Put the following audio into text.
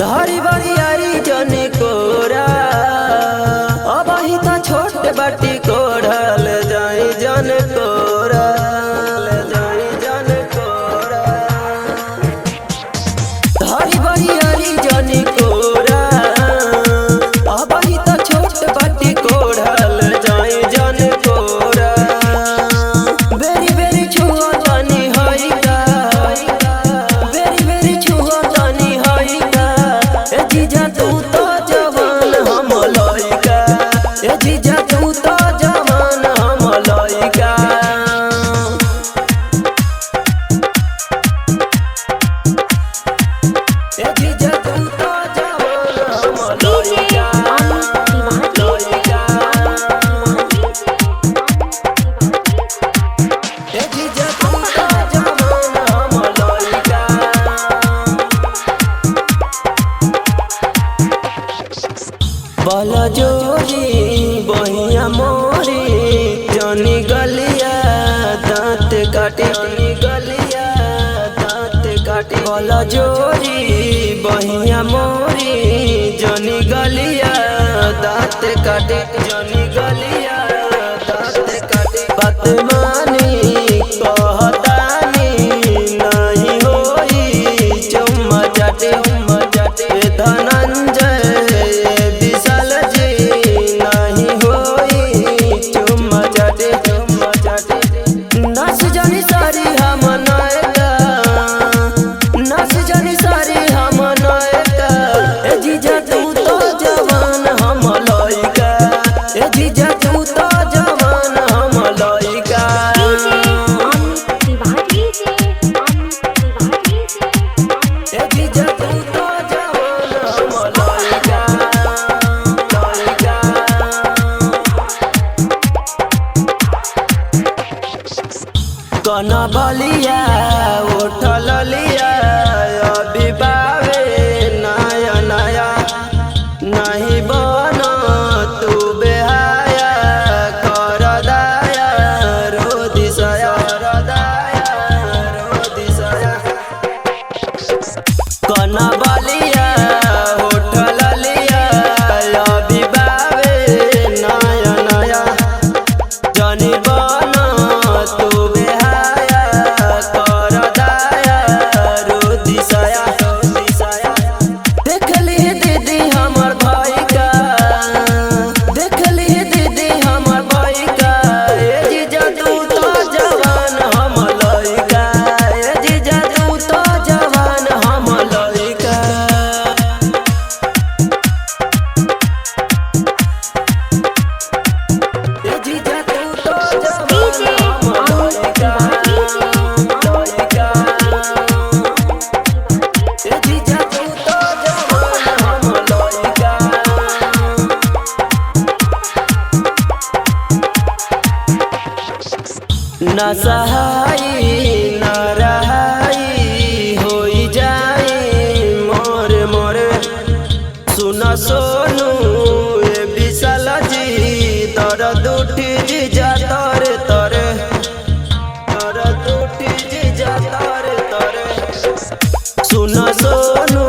धरी बरियारी जने कोरा अब ही तो छोट बाटी कोढ़ल जाई जन कोरा जाई जन कोरा धरी बरियारी जने कोरा अब ही तो छोट बाटी कोढ़ल जाई जन कोरा बेरी बेरी छुआ जानी हई का बेरी बेरी छुआ जानी हई का ए जीजा तू तो जवान हम लइका ए जीजा तू तो जवान हम लइका ए जीजा तू तो जवान हम लइका लइका ए जीजा तू तो जवान हम लइका बल जोरी बहिया मोरी जनी गलिया दांत काटी गलिया दांत काटी बल जोरी बहिया मोरी जनी गलिया दांत काटी जनी गलिया दांत काटी बात मानी कहतानी नहीं होई चुम्मा चाटे धनंजय नाच जानी सारी हम नायका नाच जानी सारी हम नायका ए जीजा तू तो जवान हम लइका ए जीजा तू तो जवान हम लइका ए जीजा तू तो जवान हम लइका लइका कना बलिया उठल लिया अभी बावे नया नया नहीं बन तू बेहाया कर दाया रो दिशया कना बलिया उठल लिया अभी बावे नया नया जनी बन तू बेहाया कर दाया रो दिशया देख ली दीदी हमर भाई का देख ली दीदी हमर भाई का ए जीजा तू तो जवान हम लइका ए जीजा तू तो जवान हम लइका ए जीजा तू तो जवान हम लइका लइका ए जीजा तू तो जवान हम लइका न सहाई न रहाई होई जाई मोर मोर सुन सोनू ए विशाल जी दर्द उठी जीजा तोरे तोरे दर्द उठी जीजा तोरे तोरे सुन सोनू